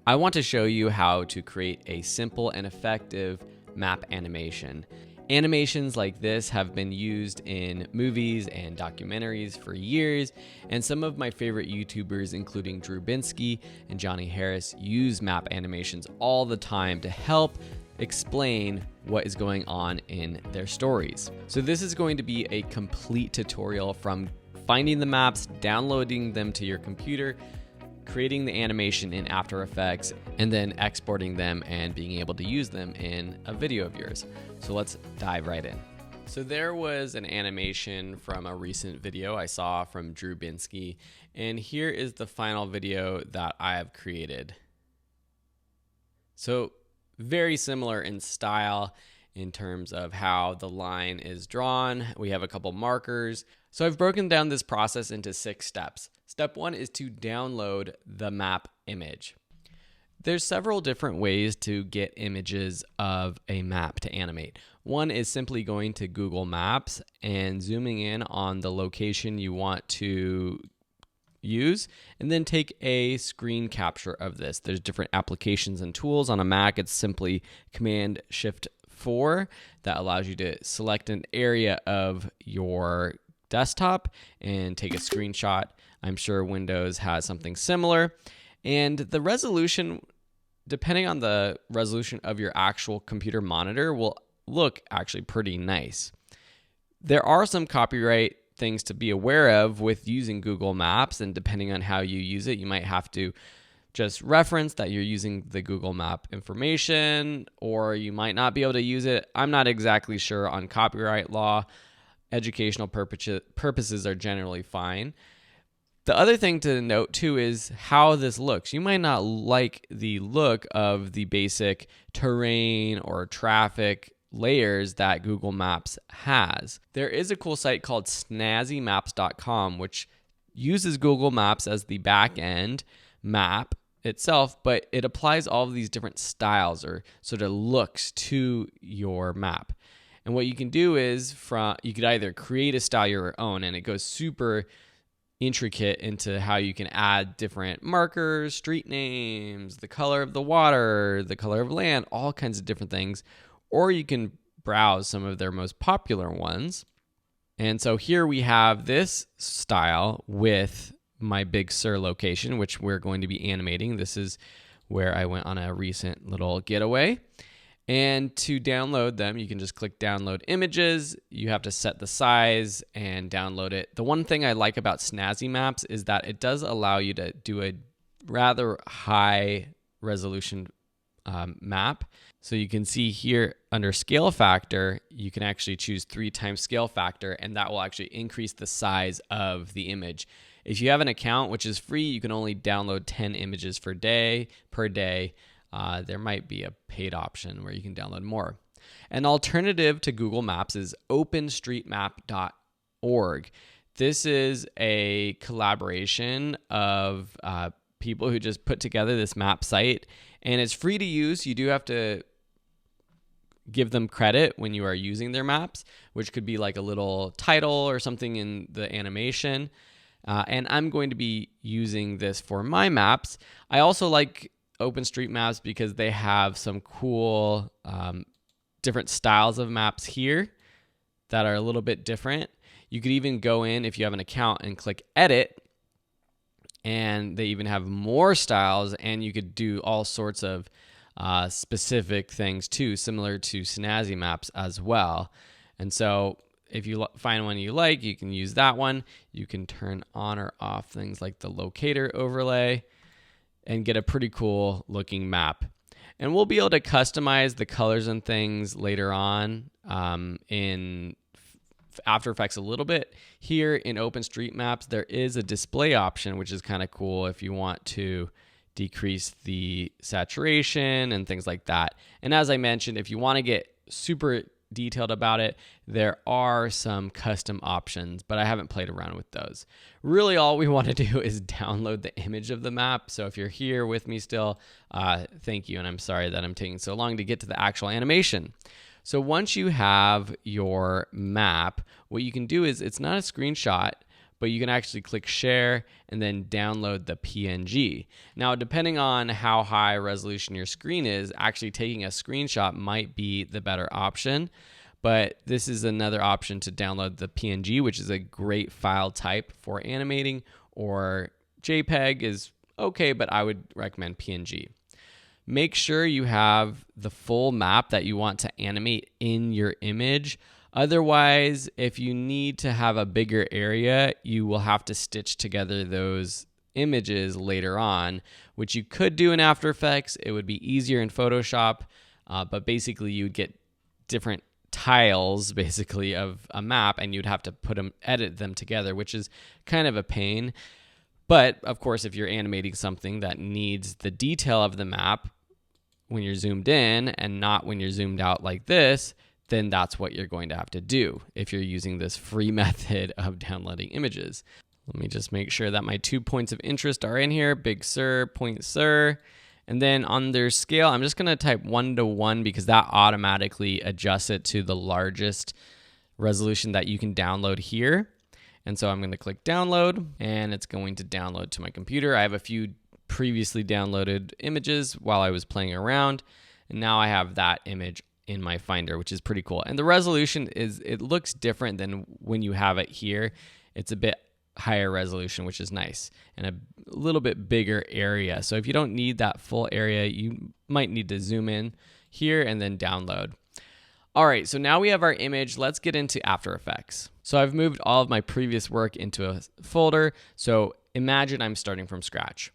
I want to show you how to create a simple and effective map animation. Animations like this have been used in movies and documentaries for years, and some of my favorite YouTubers, including Drew Binsky and Johnny Harris, use map animations all the time to help explain what is going on in their stories. So this is going to be a complete tutorial from finding the maps, downloading them to your computer, creating the animation in After Effects, and then exporting them and being able to use them in a video of yours. So let's dive right in. So there was an animation from a recent video I saw from Drew Binsky, and here is the final video that I have created. So very similar in style in terms of how the line is drawn. We have a couple markers. So I've broken down this process into 6 steps. Step 1 is to download the map image. There's several different ways to get images of a map to animate. One is simply going to Google Maps and zooming in on the location you want to use, and then take a screen capture of this. There's different applications and tools. On a Mac, it's simply Command-Shift-4 that allows you to select an area of your desktop and take a screenshot. I'm sure Windows has something similar. And the resolution, depending on the resolution of your actual computer monitor, will look actually pretty nice. There are some copyright things to be aware of with using Google Maps, and depending on how you use it, you might have to just reference that you're using the Google Map information, or you might not be able to use it. I'm not exactly sure on copyright law. Educational purposes are generally fine. The other thing to note too is how this looks. You might not like the look of the basic terrain or traffic layers that Google Maps has. There is a cool site called snazzymaps.com, which uses Google Maps as the back end map itself, but it applies all of these different styles or sort of looks to your map. And what you can do is you could either create a style your own, and it goes super intricate into how you can add different markers, street names, the color of the water, the color of land, all kinds of different things. Or you can browse some of their most popular ones. And so here we have this style with my Big Sur location, which we're going to be animating. This is where I went on a recent little getaway. And to download them, you can just click download images. You have to set the size and download it. The one thing I like about Snazzy Maps is that it does allow you to do a rather high resolution map. So you can see here under scale factor, you can actually choose 3 times scale factor, and that will actually increase the size of the image. If you have an account, which is free, you can only download 10 images per day. There might be a paid option where you can download more. An alternative to Google Maps is openstreetmap.org. This is a collaboration of people who just put together this map site, and it's free to use. You do have to give them credit when you are using their maps, which could be like a little title or something in the animation. And I'm going to be using this for my maps. I also like OpenStreetMaps because they have some cool different styles of maps here that are a little bit different. You could even go in, if you have an account, and click edit, and they even have more styles, and you could do all sorts of specific things too, similar to Snazzy Maps as well. And so if you find one you like, you can use that one. You can turn on or off things like the locator overlay and get a pretty cool looking map. And we'll be able to customize the colors and things later on in After Effects a little bit. Here in OpenStreetMaps, there is a display option, which is kind of cool if you want to decrease the saturation and things like that. And as I mentioned, if you want to get super detailed about it, there are some custom options, but I haven't played around with those. Really, all we want to do is download the image of the map. So if you're here with me still, thank you, and I'm sorry that I'm taking so long to get to the actual animation. So once you have your map, what you can do is, it's not a screenshot, but you can actually click share and then download the PNG. Now, depending on how high resolution your screen is, actually taking a screenshot might be the better option. But this is another option to download the PNG, which is a great file type for animating, or JPEG is okay, but I would recommend PNG. Make sure you have the full map that you want to animate in your image. Otherwise, if you need to have a bigger area, you will have to stitch together those images later on, which you could do in After Effects. It would be easier in Photoshop, but basically you would get different tiles basically of a map, and you'd have to edit them together, which is kind of a pain. But of course, if you're animating something that needs the detail of the map when you're zoomed in and not when you're zoomed out like this, then that's what you're going to have to do if you're using this free method of downloading images. Let me just make sure that my 2 points of interest are in here, Big Sur, Point Sur. And then on their scale, I'm just going to type 1:1 because that automatically adjusts it to the largest resolution that you can download here. And so I'm going to click download, and it's going to download to my computer. I have a few previously downloaded images while I was playing around, and now I have that image in my Finder, which is pretty cool. And the resolution it looks different than when you have it here. It's a bit higher resolution, which is nice, and a little bit bigger area. So if you don't need that full area, you might need to zoom in here and then download. All right, so now we have our image. Let's get into After Effects. So I've moved all of my previous work into a folder. So imagine I'm starting from scratch.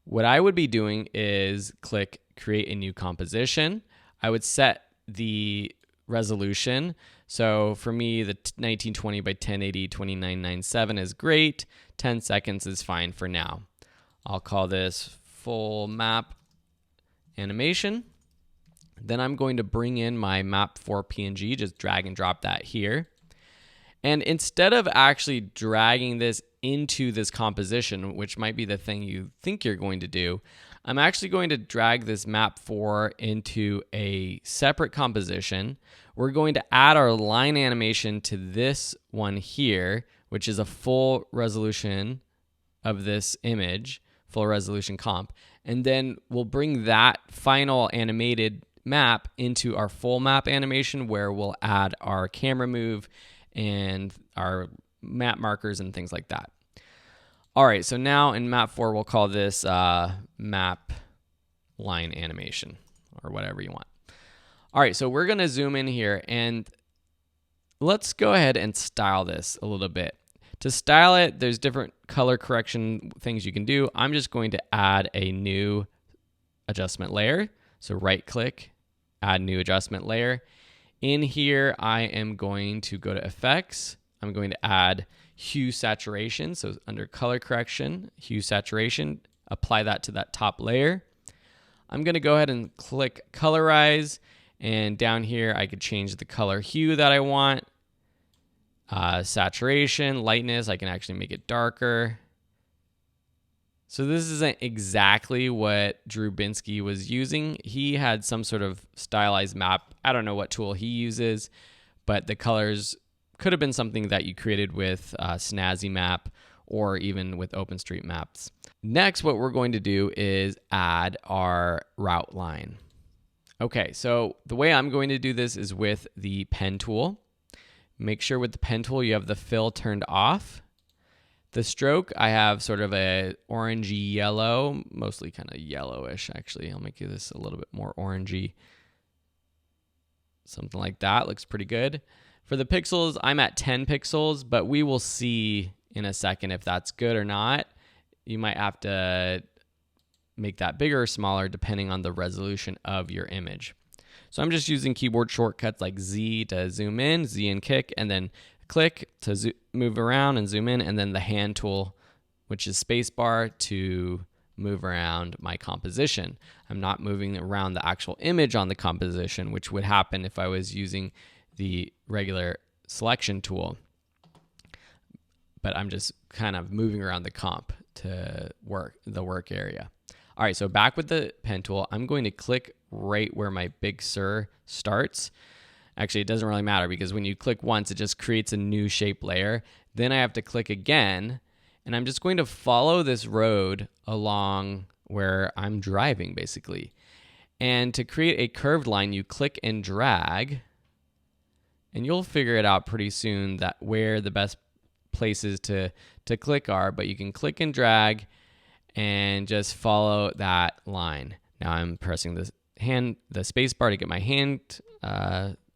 What I would be doing is click Create a New Composition. I would set the resolution. So for me, the 1920 by 1080 2997 is great. 10 seconds is fine for now. I'll call this full map animation. Then I'm going to bring in my map for PNG, just drag and drop that here. And instead of actually dragging this into this composition, which might be the thing you think you're going to do, I'm actually going to drag this map 4 into a separate composition. We're going to add our line animation to this one here, which is a full resolution of this image, full resolution comp. And then we'll bring that final animated map into our full map animation, where we'll add our camera move and our map markers and things like that. All right, so now in map 4, we'll call this map line animation, or whatever you want. All right, so we're gonna zoom in here, and let's go ahead and style this a little bit. To style it, there's different color correction things you can do. I'm just going to add a new adjustment layer. So right click, add new adjustment layer. In here, I am going to go to effects. I'm going to add hue saturation. So under color correction, hue saturation, apply that to that top layer. I'm going to go ahead and click colorize, and down here I could change the color hue that I want. Saturation, lightness, I can actually make it darker. So this isn't exactly what Drew Binsky was using. He had some sort of stylized map. I don't know what tool he uses, but the colors could have been something that you created with Snazzy Map or even with OpenStreetMaps. Next, what we're going to do is add our route line. Okay, so the way I'm going to do this is with the pen tool. Make sure with the pen tool you have the fill turned off. The stroke, I have sort of a orangey yellow, mostly kind of yellowish actually. I'll make this a little bit more orangey. Something like that, looks pretty good. For the pixels, I'm at 10 pixels, but we will see in a second if that's good or not. You might have to make that bigger or smaller depending on the resolution of your image. So I'm just using keyboard shortcuts like Z to zoom in, Z and kick, and then click to move around and zoom in, and then the hand tool, which is spacebar, to move around my composition. I'm not moving around the actual image on the composition, which would happen if I was using the regular selection tool. But I'm just kind of moving around the comp to the work area. All right, so back with the pen tool, I'm going to click right where my Big Sur starts. Actually, it doesn't really matter because when you click once, it just creates a new shape layer. Then I have to click again, and I'm just going to follow this road along where I'm driving, basically. And to create a curved line, you click and drag, and you'll figure it out pretty soon that where the best places to click are, but you can click and drag and just follow that line. Now I'm pressing the space bar to get my hand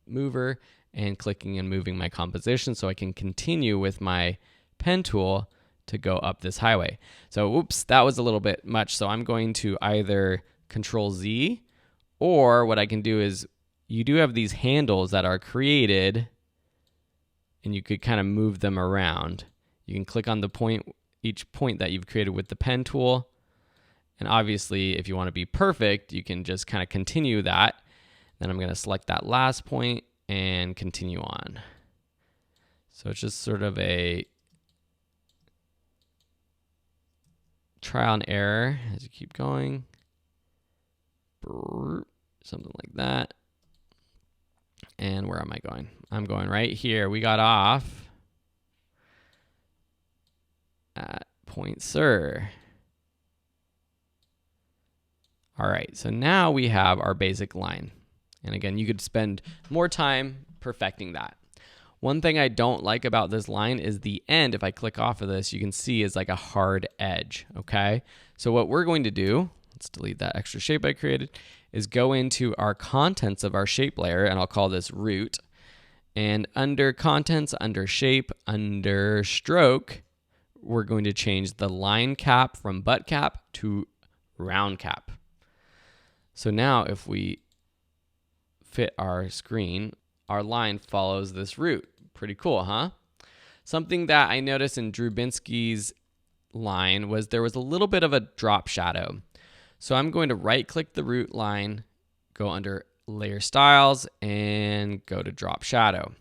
mover and clicking and moving my composition so I can continue with my pen tool to go up this highway. So oops, that was a little bit much. So I'm going to either Control Z, or what I can do is you do have these handles that are created and you could kind of move them around. You can click on the point, each point that you've created with the pen tool. And obviously, if you want to be perfect, you can just kind of continue that. Then I'm going to select that last point and continue on. So it's just sort of a trial and error as you keep going. Something like that. And where am I going? I'm going right here. We got off at point Sir. All right, so now we have our basic line. And again, you could spend more time perfecting that. One thing I don't like about this line is the end. If I click off of this, you can see is like a hard edge, okay? So what we're going to do, let's delete that extra shape I created, is go into our contents of our shape layer, and I'll call this root. And under contents, under shape, under stroke, we're going to change the line cap from butt cap to round cap. So now if we fit our screen, our line follows this root. Pretty cool, huh? Something that I noticed in Drew Binsky's line was there was a little bit of a drop shadow. So I'm going to right click the root line, go under layer styles, and go to drop shadow.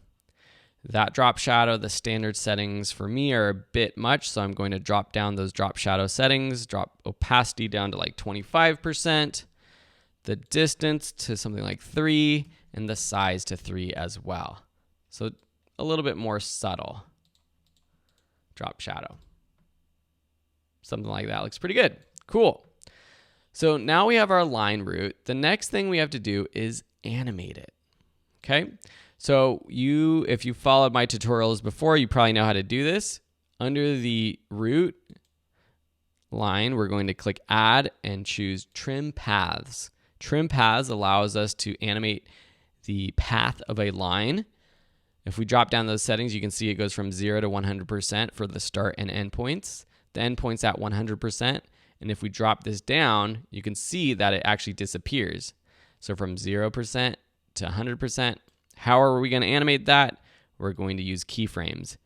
That drop shadow, the standard settings for me are a bit much, so I'm going to drop down those drop shadow settings, drop opacity down to like 25%, the distance to something like 3, and the size to 3 as well. So a little bit more subtle drop shadow. Something like that looks pretty good. Cool. So now we have our line root. The next thing we have to do is animate it. Okay? So if you followed my tutorials before, you probably know how to do this. Under the root line, we're going to click Add and choose Trim Paths. Trim Paths allows us to animate the path of a line. If we drop down those settings, you can see it goes from 0 to 100% for the start and end points. The end point's at 100%. And if we drop this down, you can see that it actually disappears. So from 0% to 100%, how are we going to animate that? We're going to use keyframes.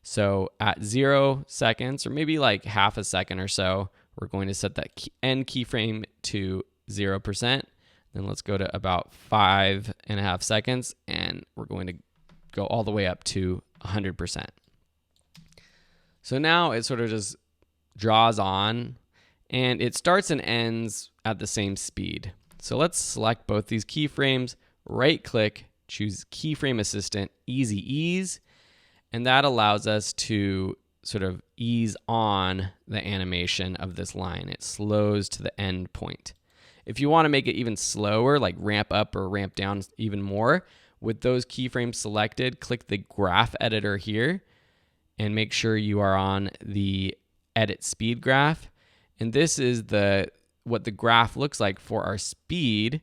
So at 0 seconds, or maybe like half a second or so, we're going to set that end keyframe to 0%. Then let's go to about 5.5 seconds, and we're going to go all the way up to 100%. So now it sort of just draws on, and it starts and ends at the same speed. So let's select both these keyframes, right click, choose Keyframe Assistant, Easy Ease, and that allows us to sort of ease on the animation of this line. It slows to the end point. If you want to make it even slower, like ramp up or ramp down even more, with those keyframes selected, click the graph editor here and make sure you are on the edit speed graph. And this is what the graph looks like for our speed. It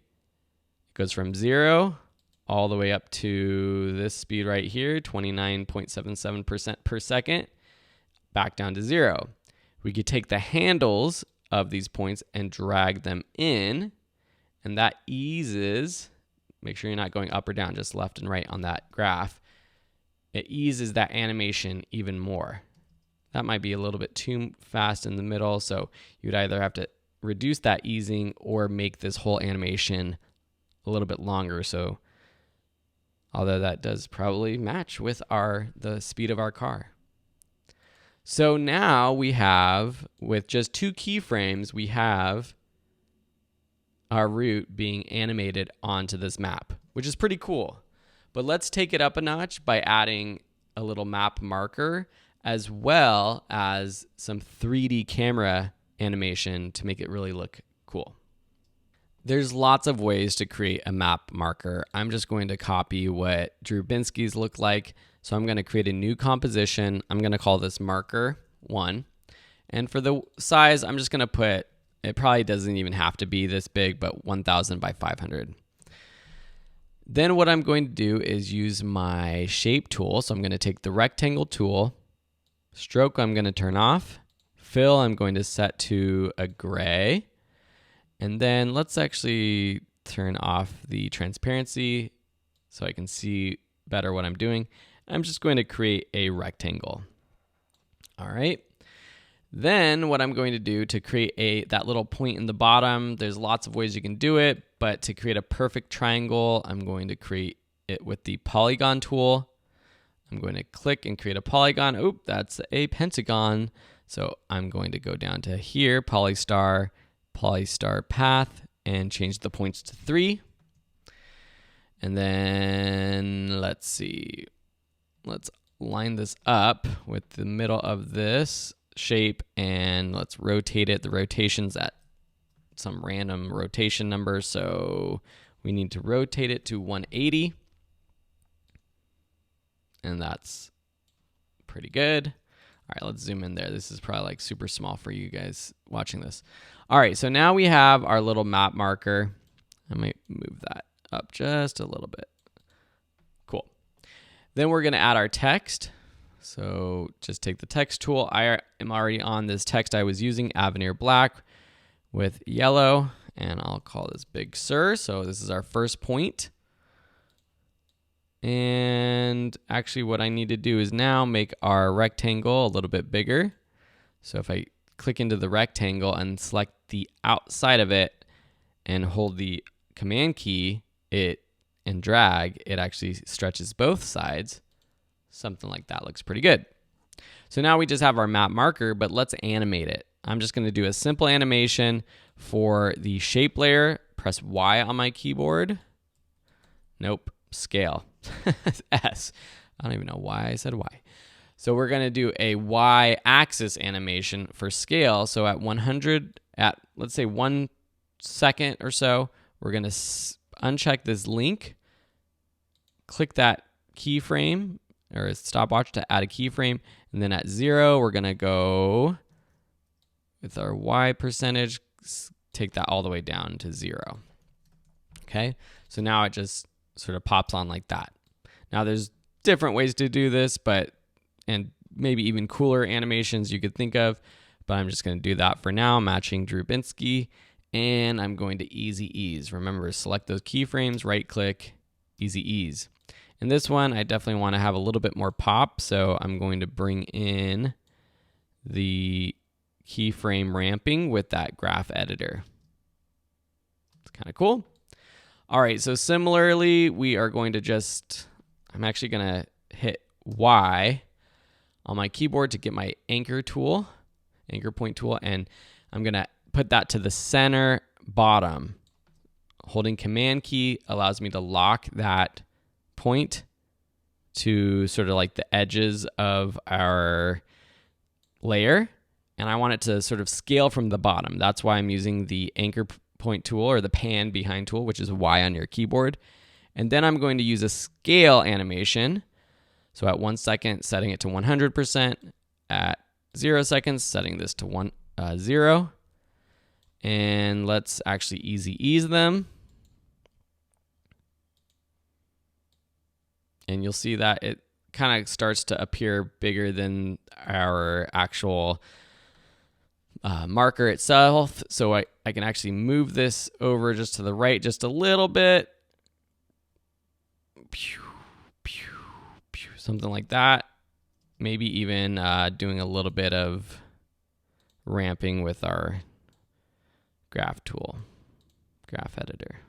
goes from 0 all the way up to this speed right here, 29.77% per second, back down to 0. We could take the handles of these points and drag them in, and that eases, make sure you're not going up or down, just left and right on that graph. It eases that animation even more. That might be a little bit too fast in the middle, so you'd either have to reduce that easing or make this whole animation a little bit longer. So, although that does probably match with the speed of our car. So now we have, with just 2 keyframes, we have our route being animated onto this map, which is pretty cool. But let's take it up a notch by adding a little map marker as well as some 3D camera animation to make it really look cool. There's lots of ways to create a map marker. I'm just going to copy what Drew Binsky's look like. So I'm going to create a new composition. I'm going to call this marker 1. And for the size, I'm just going to put, it probably doesn't even have to be this big, but 1000 by 500. Then what I'm going to do is use my shape tool. So I'm going to take the rectangle tool, stroke I'm going to turn off, fill I'm going to set to a gray, and then let's actually turn off the transparency so I can see better what I'm doing. I'm just going to create a rectangle. All right. Then what I'm going to do to create that little point in the bottom, there's lots of ways you can do it, but to create a perfect triangle, I'm going to create it with the polygon tool. I'm going to click and create a polygon. Oop, that's a pentagon. So I'm going to go down to here, polystar path, and change the points to 3. And then let's see. Let's line this up with the middle of this shape and let's rotate it. The rotation's at some random rotation number, so we need to rotate it to 180. And that's pretty good. All right, let's zoom in there. This is probably like super small for you guys watching this. All right, so now we have our little map marker. I might move that up just a little bit. Cool. Then we're going to add our text. So just take the text tool. I am already on this text I was using, Avenir Black with yellow, and I'll call this Big Sur. So this is our first point. And actually what I need to do is now make our rectangle a little bit bigger. So if I click into the rectangle and select the outside of it and hold the command key and drag, it actually stretches both sides. Something like that looks pretty good. So now we just have our map marker, but let's animate it. I'm just going to do a simple animation for the shape layer. Press Y on my keyboard. Nope, scale. S. I don't even know why I said Y. So we're going to do a Y axis animation for scale. So at 100, let's say 1 second or so, we're going to uncheck this link, click that keyframe or a stopwatch to add a keyframe. And then at 0, we're going to go with our Y percentage, take that all the way down to 0. Okay, so now it just sort of pops on like that. Now there's different ways to do this, and maybe even cooler animations you could think of, but I'm just going to do that for now, matching Drew Binsky, and I'm going to easy ease. Remember, select those keyframes, right click, easy ease. In this one, I definitely want to have a little bit more pop, so I'm going to bring in the keyframe ramping with that graph editor. It's kind of cool. All right, so similarly, we are going to I'm actually going to hit Y on my keyboard to get my anchor point tool, and I'm going to put that to the center bottom. Holding command key allows me to lock that point to sort of like the edges of our layer, and I want it to sort of scale from the bottom. That's why I'm using the anchor point tool or the pan behind tool, which is Y on your keyboard. And then I'm going to use a scale animation. So at 1 second, setting it to 100%. At 0 seconds, setting this to 0. And let's actually easy ease them. And you'll see that it kind of starts to appear bigger than our actual marker itself. So I can actually move this over just to the right just a little bit. Pew, pew, pew, something like that. Maybe even doing a little bit of ramping with our graph tool, graph editor.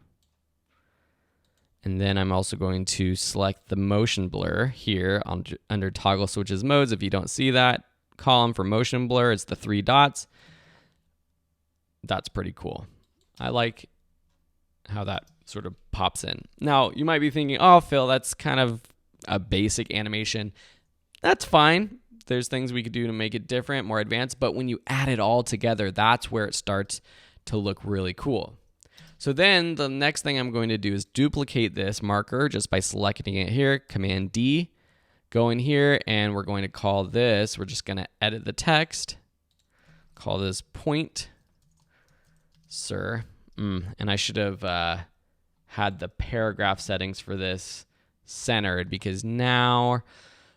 And then I'm also going to select the motion blur here under toggle switches modes. If you don't see that column for motion blur, it's the 3 dots. That's pretty cool. I like how that sort of pops in. Now, you might be thinking, oh, Phil, that's kind of a basic animation. That's fine. There's things we could do to make it different, more advanced, but when you add it all together, that's where it starts to look really cool. So then the next thing I'm going to do is duplicate this marker just by selecting it here, Command D, go in here, and we're going to call this, we're just going to edit the text, call this point, sir. And I should have had the paragraph settings for this centered, because now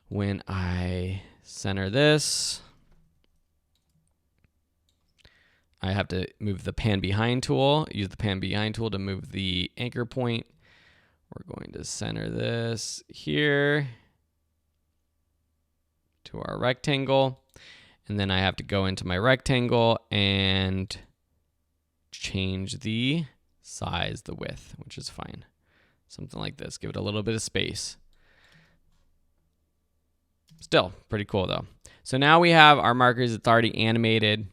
when I center this, I have to move the pan behind tool, use the pan behind tool to move the anchor point. We're going to center this here to our rectangle. And then I have to go into my rectangle and change the size, the width, which is fine. Something like this, give it a little bit of space. Still pretty cool though. So now we have our markers, it's already animated.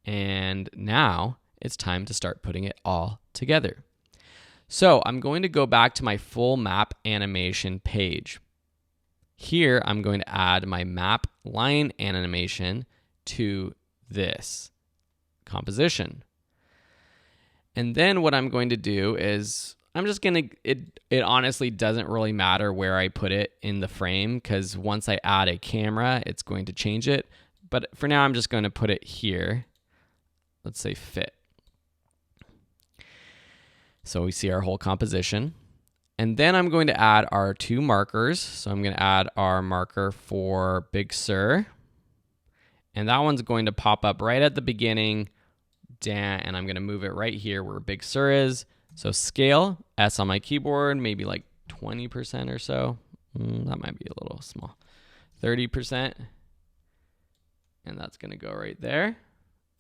And now it's time to start putting it all together. So I'm going to go back to my full map animation page. Here, I'm going to add my map line animation to this composition. And then what I'm going to do is I'm just going to, it honestly doesn't really matter where I put it in the frame, because once I add a camera, it's going to change it. But for now, I'm just going to put it here. Let's say fit. So we see our whole composition. And then I'm going to add our two markers. So I'm going to add our marker for Big Sur. And that one's going to pop up right at the beginning. And I'm going to move it right here where Big Sur is. So scale, S on my keyboard, maybe like 20% or so. That might be a little small. 30%. And that's going to go right there.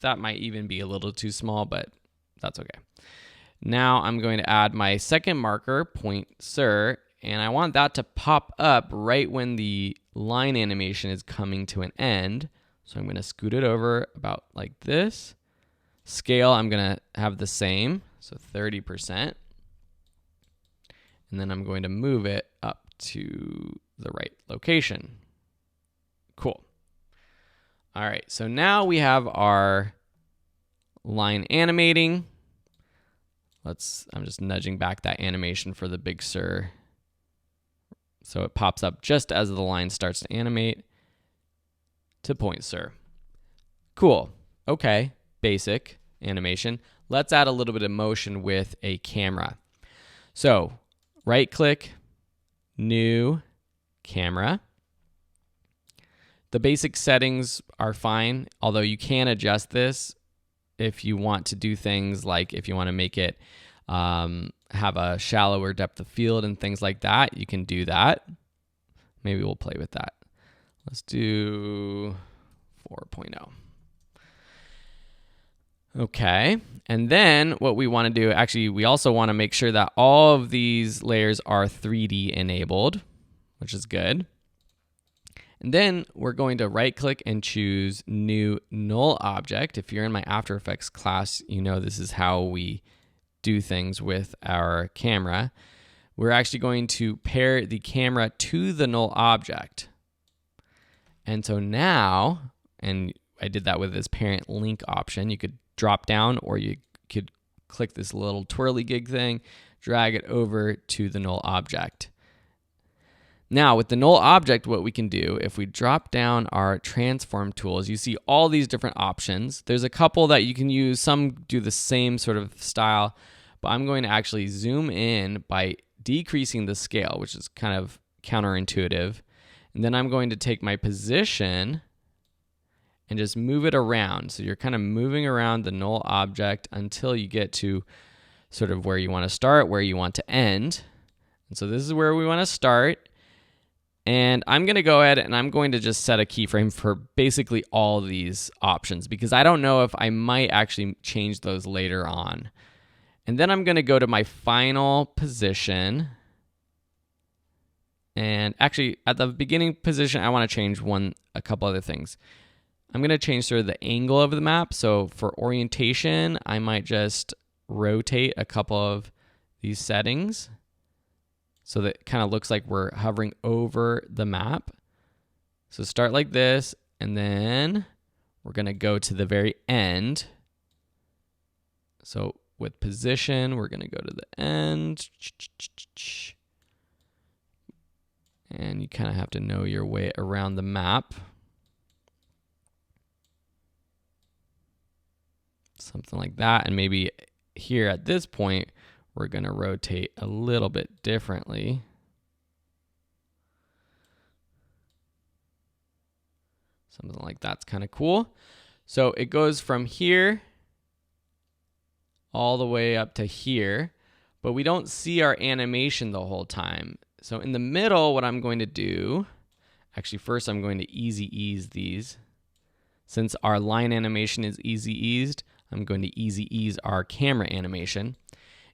That might even be a little too small, but that's okay. Now I'm going to add my second marker, point Sur, and I want that to pop up right when the line animation is coming to an end. So I'm going to scoot it over about like this. Scale, I'm going to have the same, so 30%. And then I'm going to move it up to the right location. Cool. All right, so now we have our line animating. I'm just nudging back that animation for the Big Sur. So it pops up just as the line starts to animate to point Sur. Cool. Okay, basic animation. Let's add a little bit of motion with a camera. So right click, new camera. The basic settings are fine, although you can adjust this if you want to do things like if you want to make it have a shallower depth of field and things like that, you can do that. Maybe we'll play with that. Let's do 4.0. Okay, and then what we want to do, actually, we also want to make sure that all of these layers are 3D enabled, which is good. And then we're going to right click and choose new null object. If you're in my After Effects class, you know this is how we do things with our camera. We're actually going to pair the camera to the null object. And so now, and I did that with this parent link option, you could drop down or you could click this little twirly gig thing, drag it over to the null object. Now, with the null object, what we can do, if we drop down our transform tools, you see all these different options. There's a couple that you can use. Some do the same sort of style, but I'm going to actually zoom in by decreasing the scale, which is kind of counterintuitive. And then I'm going to take my position and just move it around. So you're kind of moving around the null object until you get to sort of where you want to start, where you want to end. And so this is where we want to start. And I'm going to go ahead and I'm going to just set a keyframe for basically all of these options because I don't know if I might actually change those later on. And then I'm going to go to my final position. And actually, at the beginning position, I want to change a couple other things. I'm going to change sort of the angle of the map. So for orientation, I might just rotate a couple of these settings so that it kind of looks like we're hovering over the map. So start like this, and then we're going to go to the very end. So with position, we're going to go to the end. And you kind of have to know your way around the map. Something like that. And maybe here at this point, we're going to rotate a little bit differently. Something like that's kind of cool. So it goes from here all the way up to here, but we don't see our animation the whole time. So in the middle, what I'm going to do, actually first I'm going to easy ease these. Since our line animation is easy eased, I'm going to easy ease our camera animation.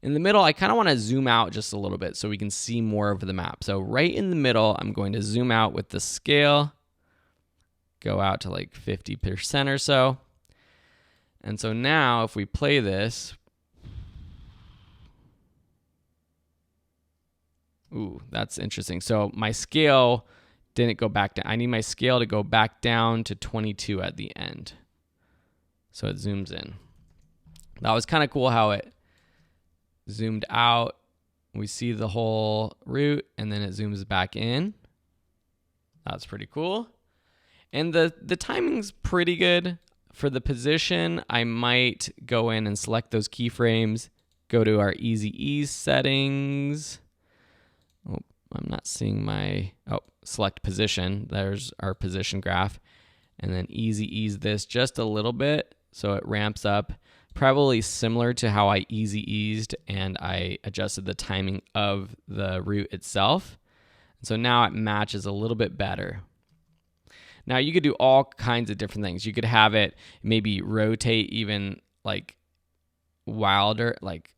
In the middle, I kind of want to zoom out just a little bit so we can see more of the map. So right in the middle, I'm going to zoom out with the scale, go out to like 50% or so. And so now if we play this, ooh, that's interesting. So my scale didn't go back down. I need my scale to go back down to 22 at the end. So it zooms in. That was kind of cool how it zoomed out. We see the whole route and then it zooms back in. That's pretty cool. And the timing's pretty good. For the position, I might go in and select those keyframes, go to our easy ease settings. Oh, I'm not seeing my, select position. There's our position graph. And then easy ease this just a little bit so it ramps up. Probably similar to how I easy eased and I adjusted the timing of the route itself. And so now it matches a little bit better. Now you could do all kinds of different things. You could have it maybe rotate even like wilder, like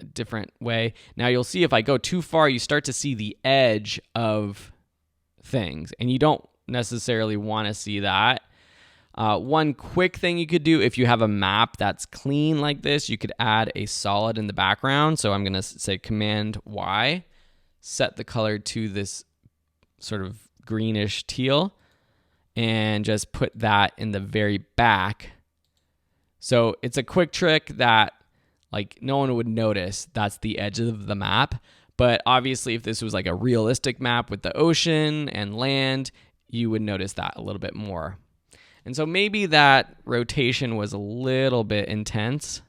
a different way. Now you'll see if I go too far, you start to see the edge of things, and you don't necessarily want to see that. One quick thing you could do, if you have a map that's clean like this, you could add a solid in the background. So I'm going to say Command Y, set the color to this sort of greenish teal, and just put that in the very back. So it's a quick trick that like no one would notice that's the edge of the map. But obviously if this was like a realistic map with the ocean and land, you would notice that a little bit more. And so maybe that rotation was a little bit intense.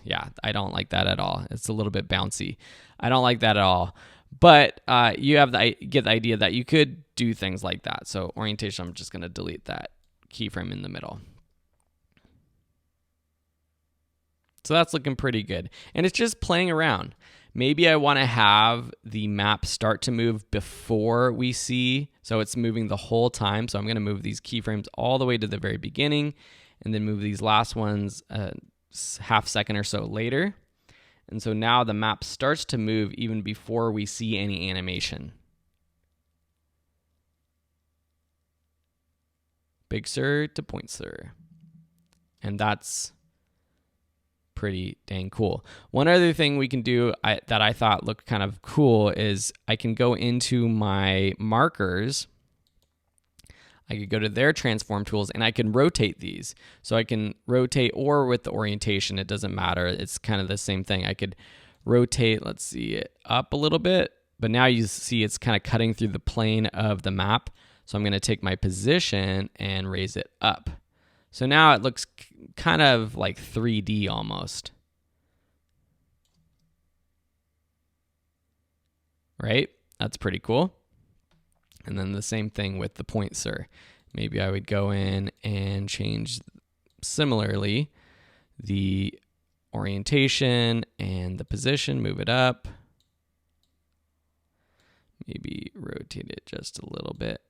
Yeah, I don't like that at all. It's a little bit bouncy. I don't like that at all. But you get the idea that you could do things like that. So orientation, I'm just going to delete that keyframe in the middle. So that's looking pretty good. And it's just playing around. Maybe I want to have the map start to move before we see. So it's moving the whole time. So I'm going to move these keyframes all the way to the very beginning and then move these last ones a half second or so later. And so now the map starts to move even before we see any animation. Big Sur to Point Sur. And that's pretty dang cool. One other thing we can do that I thought looked kind of cool is I can go into my markers. I could go to their transform tools and I can rotate these. So I can rotate, or with the orientation, it doesn't matter. It's kind of the same thing. I could rotate, let's see, it up a little bit, but now you see it's kind of cutting through the plane of the map. So I'm going to take my position and raise it up. So now it looks kind of like 3D almost. Right? That's pretty cool. And then the same thing with the Point Sur. Maybe I would go in and change similarly the orientation and the position, move it up. Maybe rotate it just a little bit.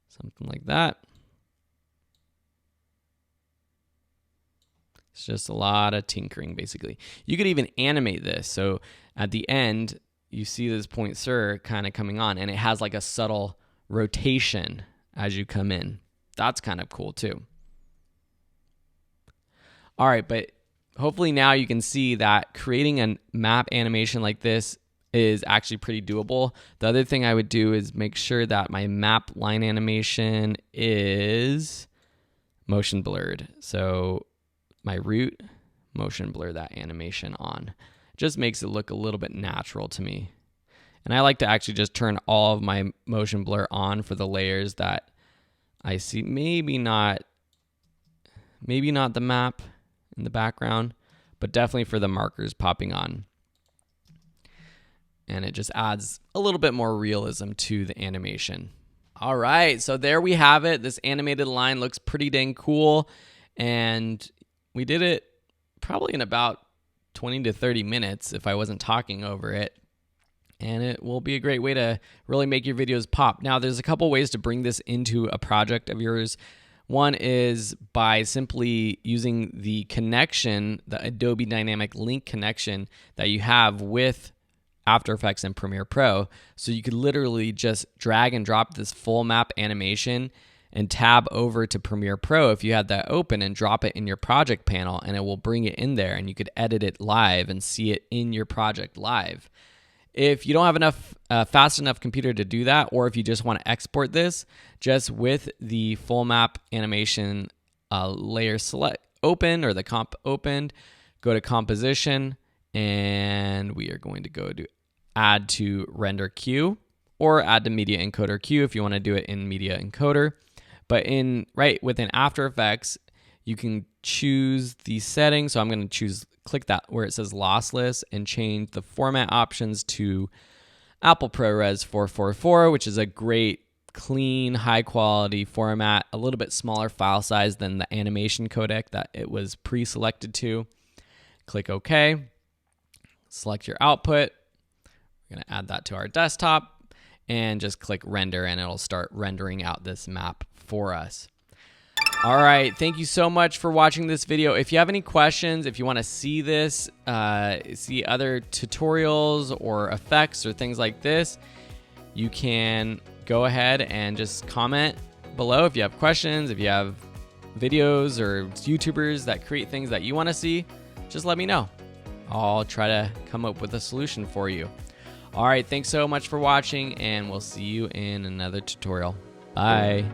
Something like that. It's just a lot of tinkering, basically. You could even animate this. So at the end, you see this Point Sur kind of coming on, and it has like a subtle rotation as you come in. That's kind of cool too. All right, but hopefully now you can see that creating a map animation like this is actually pretty doable. The other thing I would do is make sure that my map line animation is motion blurred. So my root, motion blur that animation on. Just makes it look a little bit natural to me. And I like to actually just turn all of my motion blur on for the layers that I see. Maybe not the map in the background, but definitely for the markers popping on. And it just adds a little bit more realism to the animation. All right, so there we have it. This animated line looks pretty dang cool. And we did it probably in about 20 to 30 minutes if I wasn't talking over it. And it will be a great way to really make your videos pop. Now, there's a couple ways to bring this into a project of yours. One is by simply using the connection, the Adobe Dynamic Link connection that you have with After Effects and Premiere Pro. So you could literally just drag and drop this full map animation and tab over to Premiere Pro if you had that open and drop it in your project panel, and it will bring it in there and you could edit it live and see it in your project live. If you don't have enough fast enough computer to do that, or if you just want to export this, just with the full map animation layer select open or the comp opened, go to composition, and we are going to go to add to render queue or add to media encoder queue if you want to do it in media encoder. But within After Effects, you can choose the settings. So I'm going to click that where it says lossless and change the format options to Apple ProRes 444, which is a great, clean, high quality format, a little bit smaller file size than the animation codec that it was pre-selected to. Click OK. Select your output. We're going to add that to our desktop and just click render, and it'll start rendering out this map for us. All right, thank you so much for watching this video. If you have any questions, if you want to see this, see other tutorials or effects or things like this, you can go ahead and just comment below if you have questions. If you have videos or YouTubers that create things that you want to see, just let me know. I'll try to come up with a solution for you. All right, thanks so much for watching, and we'll see you in another tutorial. Bye.